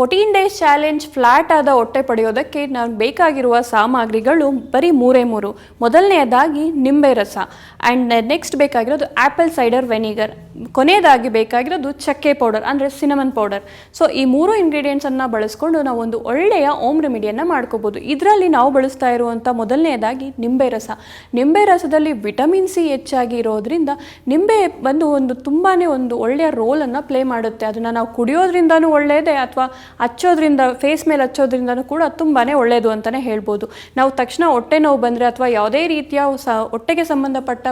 14 days challenge flat ಆದ ಹೊಟ್ಟೆ ಪಡೆಯೋದಕ್ಕೆ ನಾನು ಬೇಕಾಗಿರುವ ಸಾಮಗ್ರಿಗಳು ಬರೀ ಮೂರೇ. ಮೊದಲನೆಯದಾಗಿ ನಿಂಬೆ ರಸ ಆ್ಯಂಡ್ ನೆಕ್ಸ್ಟ್ ಬೇಕಾಗಿರೋದು ಆ್ಯಪಲ್ ಸೈಡರ್ ವೆನಿಗರ್, ಕೊನೆಯದಾಗಿ ಬೇಕಾಗಿರೋದು ಚಕ್ಕೆ ಪೌಡರ್ ಅಂದರೆ ಸಿನಮನ್ ಪೌಡರ್. ಸೊ ಈ ಮೂರು ಇಂಗ್ರೀಡಿಯೆಂಟ್ಸನ್ನು ಬಳಸ್ಕೊಂಡು ನಾವು ಒಂದು ಒಳ್ಳೆಯ ಓಮ್ ರೆಮಿಡಿಯನ್ನು ಮಾಡ್ಕೋಬೋದು. ಇದರಲ್ಲಿ ನಾವು ಬಳಸ್ತಾ ಇರುವಂಥ ಮೊದಲನೆಯದಾಗಿ ನಿಂಬೆ ರಸ. ನಿಂಬೆ ರಸದಲ್ಲಿ ವಿಟಮಿನ್ ಸಿ ಹೆಚ್ಚಾಗಿ ಇರೋದ್ರಿಂದ ನಿಂಬೆ ಒಂದು ತುಂಬಾ ಒಂದು ಒಳ್ಳೆಯ ರೋಲನ್ನು ಪ್ಲೇ ಮಾಡುತ್ತೆ. ಅದನ್ನು ನಾವು ಕುಡಿಯೋದ್ರಿಂದನೂ ಒಳ್ಳೆಯದೇ ಅಥವಾ ಹಚ್ಚೋದ್ರಿಂದ ಫೇಸ್ ಮೇಲೆ ಹಚ್ಚೋದ್ರಿಂದನೂ ಕೂಡ ತುಂಬಾ ಒಳ್ಳೆಯದು ಅಂತಲೇ ಹೇಳ್ಬೋದು. ನಾವು ತಕ್ಷಣ ಹೊಟ್ಟೆ ನೋವು ಬಂದರೆ ಅಥವಾ ಯಾವುದೇ ರೀತಿಯ ಹೊಟ್ಟೆಗೆ ಸಂಬಂಧಪಟ್ಟ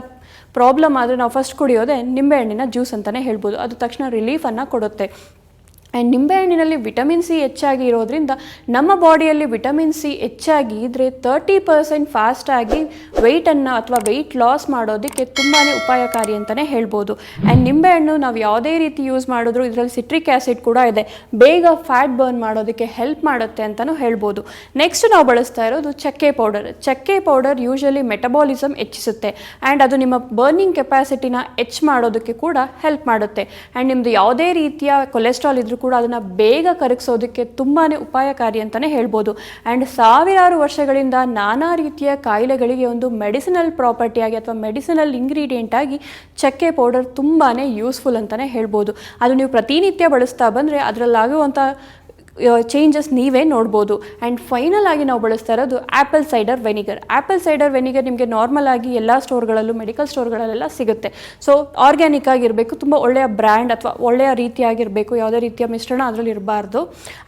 ಪ್ರಾಬ್ಲಮ್ ಆದರೆ ನಾವು ಫಸ್ಟ್ ಕುಡಿಯೋದೇ ನಿಂಬೆಹಣ್ಣಿನ ಜ್ಯೂಸ್ ಅಂತಲೇ ಹೇಳ್ಬೋದು. ಅದು ತಕ್ಷಣ ರಿಲೀಫನ್ನು ಕೊಡುತ್ತೆ. ಆ್ಯಂಡ್ ನಿಂಬೆಹಣ್ಣಿನಲ್ಲಿ ವಿಟಮಿನ್ ಸಿ ಹೆಚ್ಚಾಗಿ ಇರೋದ್ರಿಂದ ನಮ್ಮ ಬಾಡಿಯಲ್ಲಿ ವಿಟಮಿನ್ ಸಿ ಹೆಚ್ಚಾಗಿ ಇದ್ದರೆ 30% ಫಾಸ್ಟಾಗಿ ವೆಯ್ಟನ್ನು ಅಥವಾ ವೆಯ್ಟ್ ಲಾಸ್ ಮಾಡೋದಕ್ಕೆ ತುಂಬಾ ಉಪಾಯಕಾರಿ ಅಂತಲೇ ಹೇಳ್ಬೋದು. ಆ್ಯಂಡ್ ನಿಂಬೆಹಣ್ಣು ನಾವು ಯಾವುದೇ ರೀತಿ ಯೂಸ್ ಮಾಡಿದ್ರು ಇದರಲ್ಲಿ ಸಿಟ್ರಿಕ್ ಆ್ಯಸಿಡ್ ಕೂಡ ಇದೆ, ಬೇಗ ಫ್ಯಾಟ್ ಬರ್ನ್ ಮಾಡೋದಕ್ಕೆ ಹೆಲ್ಪ್ ಮಾಡುತ್ತೆ ಅಂತಲೂ ಹೇಳ್ಬೋದು. ನೆಕ್ಸ್ಟ್ ನಾವು ಬಳಸ್ತಾ ಇರೋದು ಚಕ್ಕೆ ಪೌಡರ್. ಚಕ್ಕೆ ಪೌಡರ್ ಯೂಶಲಿ ಮೆಟಬಾಲಿಸಮ್ ಹೆಚ್ಚಿಸುತ್ತೆ ಆ್ಯಂಡ್ ಅದು ನಿಮ್ಮ ಬರ್ನಿಂಗ್ ಕೆಪಾಸಿಟಿನ ಮಾಡೋದಕ್ಕೆ ಕೂಡ ಹೆಲ್ಪ್ ಮಾಡುತ್ತೆ. ಆ್ಯಂಡ್ ನಿಮ್ಮದು ಯಾವುದೇ ರೀತಿಯ ಕೊಲೆಸ್ಟ್ರಾಲ್ ಇದ್ರೂ ಕೂಡ ಅದನ್ನು ಬೇಗ ಕರಗಿಸೋದಕ್ಕೆ ತುಂಬಾ ಉಪಾಯಕಾರಿ ಅಂತಲೇ ಹೇಳ್ಬೋದು. ಆ್ಯಂಡ್ ಸಾವಿರಾರು ವರ್ಷಗಳಿಂದ ನಾನಾ ರೀತಿಯ ಕಾಯಿಲೆಗಳಿಗೆ ಒಂದು ಮೆಡಿಸಿನಲ್ ಪ್ರಾಪರ್ಟಿಯಾಗಿ ಅಥವಾ ಮೆಡಿಸಿನಲ್ ಇಂಗ್ರೀಡಿಯೆಂಟ್ ಆಗಿ ಚಕ್ಕೆ ಪೌಡರ್ ತುಂಬಾ ಯೂಸ್ಫುಲ್ ಅಂತಲೇ ಹೇಳ್ಬೋದು. ಅದು ನೀವು ಪ್ರತಿನಿತ್ಯ ಬಳಸ್ತಾ ಬಂದರೆ ಅದರಲ್ಲಾಗುವಂಥ ಚೇಂಜಸ್ ನೀವೇ ನೋಡ್ಬೋದು. ಆ್ಯಂಡ್ ಫೈನಲ್ ಆಗಿ ನಾವು ಬಳಸ್ತಾ ಇರೋದು apple cider vinegar. Apple cider vinegar ನಿಮಗೆ ನಾರ್ಮಲ್ ಆಗಿ ಎಲ್ಲ ಸ್ಟೋರ್ಗಳಲ್ಲೂ ಮೆಡಿಕಲ್ ಸ್ಟೋರ್ಗಳಲ್ಲೆಲ್ಲ ಸಿಗುತ್ತೆ. ಸೊ ಆರ್ಗ್ಯಾನಿಕ್ ಆಗಿರಬೇಕು, ತುಂಬ ಒಳ್ಳೆಯ ಬ್ರ್ಯಾಂಡ್ ಅಥವಾ ಒಳ್ಳೆಯ ರೀತಿಯಾಗಿರಬೇಕು, ಯಾವುದೇ ರೀತಿಯ ಮಿಶ್ರಣ ಅದರಲ್ಲಿ ಇರಬಾರ್ದು.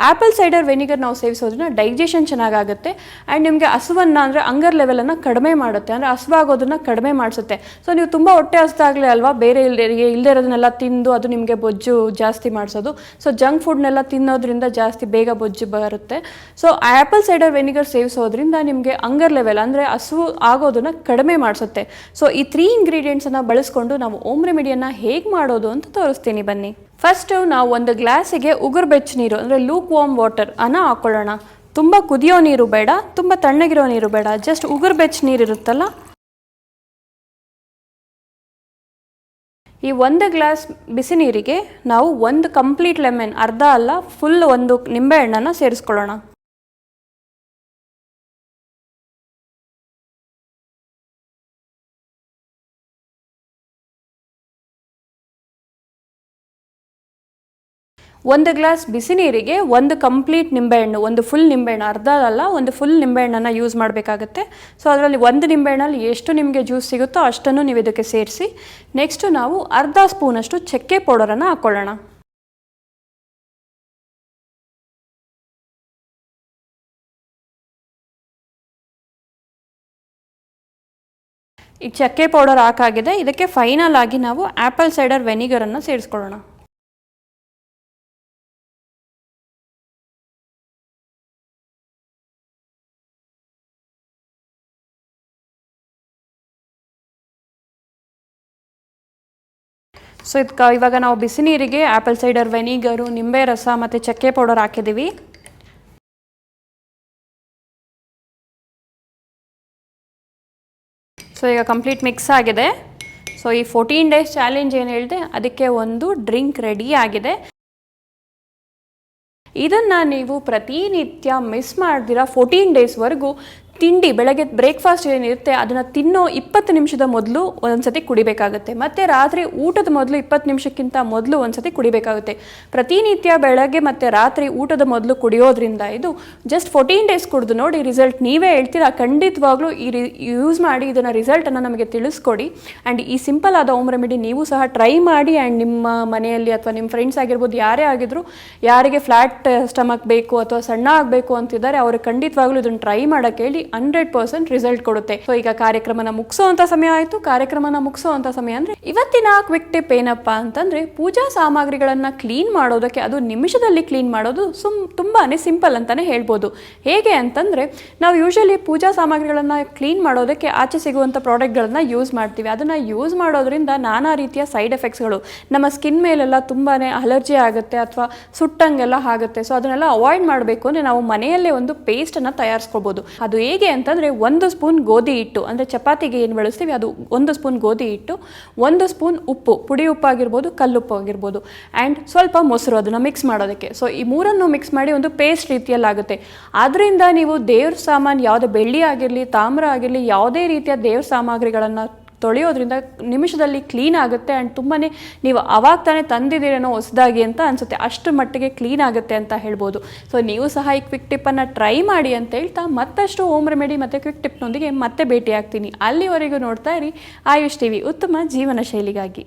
ಆ್ಯಪಲ್ ಸೈಡರ್ ವೆನಿಗರ್ ನಾವು ಸೇವಿಸೋದ್ರಿಂದ ಡೈಜೆಷನ್ ಚೆನ್ನಾಗಾಗುತ್ತೆ ಆ್ಯಂಡ್ ನಿಮಗೆ ಹಸುವನ್ನು ಅಂದರೆ ಅಂಗರ್ ಲೆವೆಲನ್ನು ಕಡಿಮೆ ಮಾಡುತ್ತೆ, ಅಂದರೆ ಹಸುವಾಗೋದನ್ನು ಕಡಿಮೆ ಮಾಡಿಸುತ್ತೆ. ಸೊ ನೀವು ತುಂಬ ಹೊಟ್ಟೆ ಹಸ್ದಾಗಲೇ ಅಲ್ವಾ ಬೇರೆ ಇಲ್ಲದೇ ಇರೋದನ್ನೆಲ್ಲ ತಿಂದು ಅದು ನಿಮಗೆ ಬೊಜ್ಜು ಜಾಸ್ತಿ ಮಾಡಿಸೋದು. ಸೊ ಜಂಕ್ ಫುಡ್ನೆಲ್ಲ ತಿನ್ನೋದ್ರಿಂದ ಜಾಸ್ತಿ ಬೇಗ ಬೊಜ್ಜು ಬರುತ್ತೆ. ಸೊ ಆ್ಯಪಲ್ ಸೈಡರ್ ವೆನಿಗರ್ ಸೇವಿಸೋದ್ರಿಂದ ನಿಮಗೆ ಅಂಗರ್ ಲೆವೆಲ್ ಅಂದರೆ ಹಸುವು ಆಗೋದನ್ನು ಕಡಿಮೆ ಮಾಡಿಸುತ್ತೆ. ಸೊ ಈ 3 ಇಂಗ್ರೀಡಿಯೆಂಟ್ಸನ್ನು ಬಳಸ್ಕೊಂಡು ನಾವು ಓಮ್ ರೆಮಿಡಿಯನ್ನು ಹೇಗೆ ಮಾಡೋದು ಅಂತ ತೋರಿಸ್ತೀನಿ ಬನ್ನಿ. ಫಸ್ಟು ನಾವು ಒಂದು ಗ್ಲಾಸಿಗೆ ಉಗುರು ಬೆಚ್ಚ ನೀರು ಅಂದರೆ ಲೂಕ್ ವಾರ್ಮ್ ವಾಟರ್ ಅನ್ನು ಹಾಕ್ಕೊಳ್ಳೋಣ. ತುಂಬ ಕುದಿಯೋ ನೀರು ಬೇಡ, ತುಂಬ ತಣ್ಣಗಿರೋ ನೀರು ಬೇಡ, ಜಸ್ಟ್ ಉಗುರು ಬೆಚ್ಚ ನೀರು ಇರುತ್ತಲ್ಲ, ಈ ಒಂದು ಗ್ಲಾಸ್ ಬಿಸಿ ನೀರಿಗೆ ನಾವು ಒಂದು ಕಂಪ್ಲೀಟ್ ಲೆಮನ್, ಅರ್ಧ ಅಲ್ಲ ಫುಲ್ ಒಂದು ನಿಂಬೆಹಣ್ಣನ್ನು ಸೇರಿಸ್ಕೊಳ್ಳೋಣ. ಒಂದು ಗ್ಲಾಸ್ ಬಿಸಿ ನೀರಿಗೆ ಒಂದು ಕಂಪ್ಲೀಟ್ ನಿಂಬೆಹಣ್ಣು, ಒಂದು ಫುಲ್ ನಿಂಬೆಹಣ್ಣು, ಅರ್ಧ ಅಲ್ಲ ಒಂದು ಫುಲ್ ನಿಂಬೆಹಣ್ಣನ್ನು ಯೂಸ್ ಮಾಡಬೇಕಾಗುತ್ತೆ. ಸೊ ಅದರಲ್ಲಿ ಒಂದು ನಿಂಬೆಹಣ್ಣಲ್ಲಿ ಎಷ್ಟು ನಿಮಗೆ ಜ್ಯೂಸ್ ಸಿಗುತ್ತೋ ಅಷ್ಟನ್ನು ನೀವು ಇದಕ್ಕೆ ಸೇರಿಸಿ. ನೆಕ್ಸ್ಟು ನಾವು ಅರ್ಧ ಸ್ಪೂನಷ್ಟು ಚಕ್ಕೆ ಪೌಡರನ್ನು ಹಾಕ್ಕೊಳ್ಳೋಣ. ಈ ಚಕ್ಕೆ ಪೌಡರ್ ಹಾಕಾಗಿದೆ. ಇದಕ್ಕೆ ಫೈನಲ್ ಆಗಿ ನಾವು ಆ್ಯಪಲ್ ಸೈಡರ್ ವೆನಿಗರನ್ನು ಸೇರಿಸ್ಕೊಳ್ಳೋಣ. ಸೊ ಇವಾಗ ನಾವು ಬಿಸಿ ನೀರಿಗೆ ಆ್ಯಪಲ್ ಸೈಡರ್ ವೆನಿಗರು, ನಿಂಬೆ ರಸ ಮತ್ತು ಚಕ್ಕೆ ಪೌಡರ್ ಹಾಕಿದ್ದೀವಿ. ಸೊ ಈಗ ಕಂಪ್ಲೀಟ್ ಮಿಕ್ಸ್ ಆಗಿದೆ. ಸೊ ಈ 14 ಡೇಸ್ ಚಾಲೆಂಜ್ ಏನು ಹೇಳಿದೆ ಅದಕ್ಕೆ ಒಂದು ಡ್ರಿಂಕ್ ರೆಡಿ ಆಗಿದೆ. ಇದನ್ನು ನೀವು ಪ್ರತಿನಿತ್ಯ ಮಿಸ್ ಮಾಡ್ದಿರ 14 ಡೇಸ್ವರೆಗೂ ತಿಂಡಿ ಬೆಳಗ್ಗೆ ಬ್ರೇಕ್ಫಾಸ್ಟ್ ಏನಿರುತ್ತೆ ಅದನ್ನು ತಿನ್ನೋ 20 ನಿಮಿಷದ ಮೊದಲು ಒಂದ್ಸತಿ ಕುಡಿಬೇಕಾಗುತ್ತೆ. ಮತ್ತು ರಾತ್ರಿ ಊಟದ ಮೊದಲು 20 ನಿಮಿಷಕ್ಕಿಂತ ಮೊದಲು ಒಂದ್ಸತಿ ಕುಡಿಬೇಕಾಗುತ್ತೆ. ಪ್ರತಿನಿತ್ಯ ಬೆಳಗ್ಗೆ ಮತ್ತು ರಾತ್ರಿ ಊಟದ ಮೊದಲು ಕುಡಿಯೋದ್ರಿಂದ ಇದು ಜಸ್ಟ್ 14 ಡೇಸ್ ಕುಡಿದು ನೋಡಿ ರಿಸಲ್ಟ್ ನೀವೇ ಹೇಳ್ತೀರಾ. ಖಂಡಿತವಾಗ್ಲೂ ಯೂಸ್ ಮಾಡಿ ಇದನ್ನು ರಿಸಲ್ಟನ್ನು ನಮಗೆ ತಿಳಿಸ್ಕೊಡಿ. ಆ್ಯಂಡ್ ಈ ಸಿಂಪಲ್ ಆದ ಹೋಮ್ ರೆಮಿಡಿ ನೀವು ಸಹ ಟ್ರೈ ಮಾಡಿ. ಆ್ಯಂಡ್ ನಿಮ್ಮ ಮನೆಯಲ್ಲಿ ಅಥವಾ ನಿಮ್ಮ ಫ್ರೆಂಡ್ಸ್ ಆಗಿರ್ಬೋದು ಯಾರೇ ಆಗಿದ್ರು ಯಾರಿಗೆ ಫ್ಲ್ಯಾಟ್ ಸ್ಟಮಕ್ ಬೇಕು ಅಥವಾ ಸಣ್ಣ ಆಗಬೇಕು ಅಂತಿದ್ದಾರೆ ಅವ್ರಿಗೆ ಖಂಡಿತವಾಗ್ಲೂ ಇದನ್ನು ಟ್ರೈ ಮಾಡೋಕ್ಕೆ ಹೇಳಿ. 100% ರಿಸಲ್ಟ್ ಕೊಡುತ್ತೆ. ಸೊ ಈಗ ಕಾರ್ಯಕ್ರಮನ ಮುಗಿಸೋವಂಥ ಸಮಯ ಆಯಿತು. ಕಾರ್ಯಕ್ರಮನ ಮುಗಿಸೋವಂಥ ಸಮಯ ಅಂದರೆ ಇವತ್ತಿನ ಕ್ವಿಕ್ ಟಿಪ್ ಏನಪ್ಪ ಅಂತಂದರೆ ಪೂಜಾ ಸಾಮಗ್ರಿಗಳನ್ನು ಕ್ಲೀನ್ ಮಾಡೋದಕ್ಕೆ, ಅದು ನಿಮಿಷದಲ್ಲಿ ಕ್ಲೀನ್ ಮಾಡೋದು ತುಂಬಾ ಸಿಂಪಲ್ ಅಂತಲೇ ಹೇಳ್ಬೋದು. ಹೇಗೆ ಅಂತಂದರೆ ನಾವು ಯೂಶಲಿ ಪೂಜಾ ಸಾಮಗ್ರಿಗಳನ್ನು ಕ್ಲೀನ್ ಮಾಡೋದಕ್ಕೆ ಆಚೆ ಸಿಗುವಂಥ ಪ್ರಾಡಕ್ಟ್ಗಳನ್ನು ಯೂಸ್ ಮಾಡ್ತೀವಿ. ಅದನ್ನು ಯೂಸ್ ಮಾಡೋದ್ರಿಂದ ನಾನಾ ರೀತಿಯ ಸೈಡ್ ಎಫೆಕ್ಟ್ಸ್ಗಳು, ನಮ್ಮ ಸ್ಕಿನ್ ಮೇಲೆಲ್ಲ ತುಂಬಾ ಅಲರ್ಜಿ ಆಗುತ್ತೆ ಅಥವಾ ಸುಟ್ಟಂಗೆಲ್ಲ ಆಗುತ್ತೆ. ಸೊ ಅದನ್ನೆಲ್ಲ ಅವಾಯ್ಡ್ ಮಾಡಬೇಕು ಅಂದರೆ ನಾವು ಮನೆಯಲ್ಲೇ ಒಂದು ಪೇಸ್ಟನ್ನು ತಯಾರಿಸ್ಕೊಳ್ಬೋದು. ಅದು ಹೇಗೆ ಅಂತಂದರೆ 1 ಸ್ಪೂನ್ ಗೋಧಿ ಹಿಟ್ಟು, ಅಂದರೆ ಚಪಾತಿಗೆ ಏನು ಬಳಸ್ತೀವಿ ಅದು 1 ಸ್ಪೂನ್ ಗೋಧಿ ಹಿಟ್ಟು, 1 ಸ್ಪೂನ್ ಉಪ್ಪು, ಪುಡಿ ಉಪ್ಪು ಆಗಿರ್ಬೋದು, ಕಲ್ಲುಪ್ಪು ಆಗಿರ್ಬೋದು, ಆ್ಯಂಡ್ ಸ್ವಲ್ಪ ಮೊಸರು ಅದನ್ನು ಮಿಕ್ಸ್ ಮಾಡೋದಕ್ಕೆ. ಸೊ ಈ ಮೂರನ್ನು ಮಿಕ್ಸ್ ಮಾಡಿ ಒಂದು ಪೇಸ್ಟ್ ರೀತಿಯಲ್ಲಾಗುತ್ತೆ. ಆದ್ದರಿಂದ ನೀವು ದೇವ್ರ ಸಾಮಾನು ಯಾವುದೇ ಬೆಳ್ಳಿ ಆಗಿರಲಿ, ತಾಮ್ರ ಆಗಿರಲಿ, ಯಾವುದೇ ರೀತಿಯ ದೇವ್ರ ಸಾಮಗ್ರಿಗಳನ್ನು ತೊಳೆಯೋದ್ರಿಂದ ನಿಮಿಷದಲ್ಲಿ ಕ್ಲೀನ್ ಆಗುತ್ತೆ. ಆ್ಯಂಡ್ ತುಂಬಾ ನೀವು ಅವಾಗ ತಾನೇ ತಂದಿದ್ದೀರೇನೋ ಹೊಸದಾಗಿ ಅಂತ ಅನಿಸುತ್ತೆ, ಅಷ್ಟು ಮಟ್ಟಿಗೆ ಕ್ಲೀನ್ ಆಗುತ್ತೆ ಅಂತ ಹೇಳ್ಬೋದು. ಸೊ ನೀವು ಸಹ ಈ ಕ್ವಿಕ್ ಟಿಪ್ಪನ್ನು ಟ್ರೈ ಮಾಡಿ ಅಂತ ಹೇಳ್ತಾ ಮತ್ತಷ್ಟು ಹೋಮ್ ರೆಮಿಡಿ ಮತ್ತು ಕ್ವಿಕ್ ಟಿಪ್ನೊಂದಿಗೆ ಮತ್ತೆ ಭೇಟಿ ಆಗ್ತೀನಿ. ಅಲ್ಲಿವರೆಗೂ ನೋಡ್ತಾ ಇರಿ ಆಯುಷ್ ಟಿವಿ, ಉತ್ತಮ ಜೀವನ ಶೈಲಿಗಾಗಿ.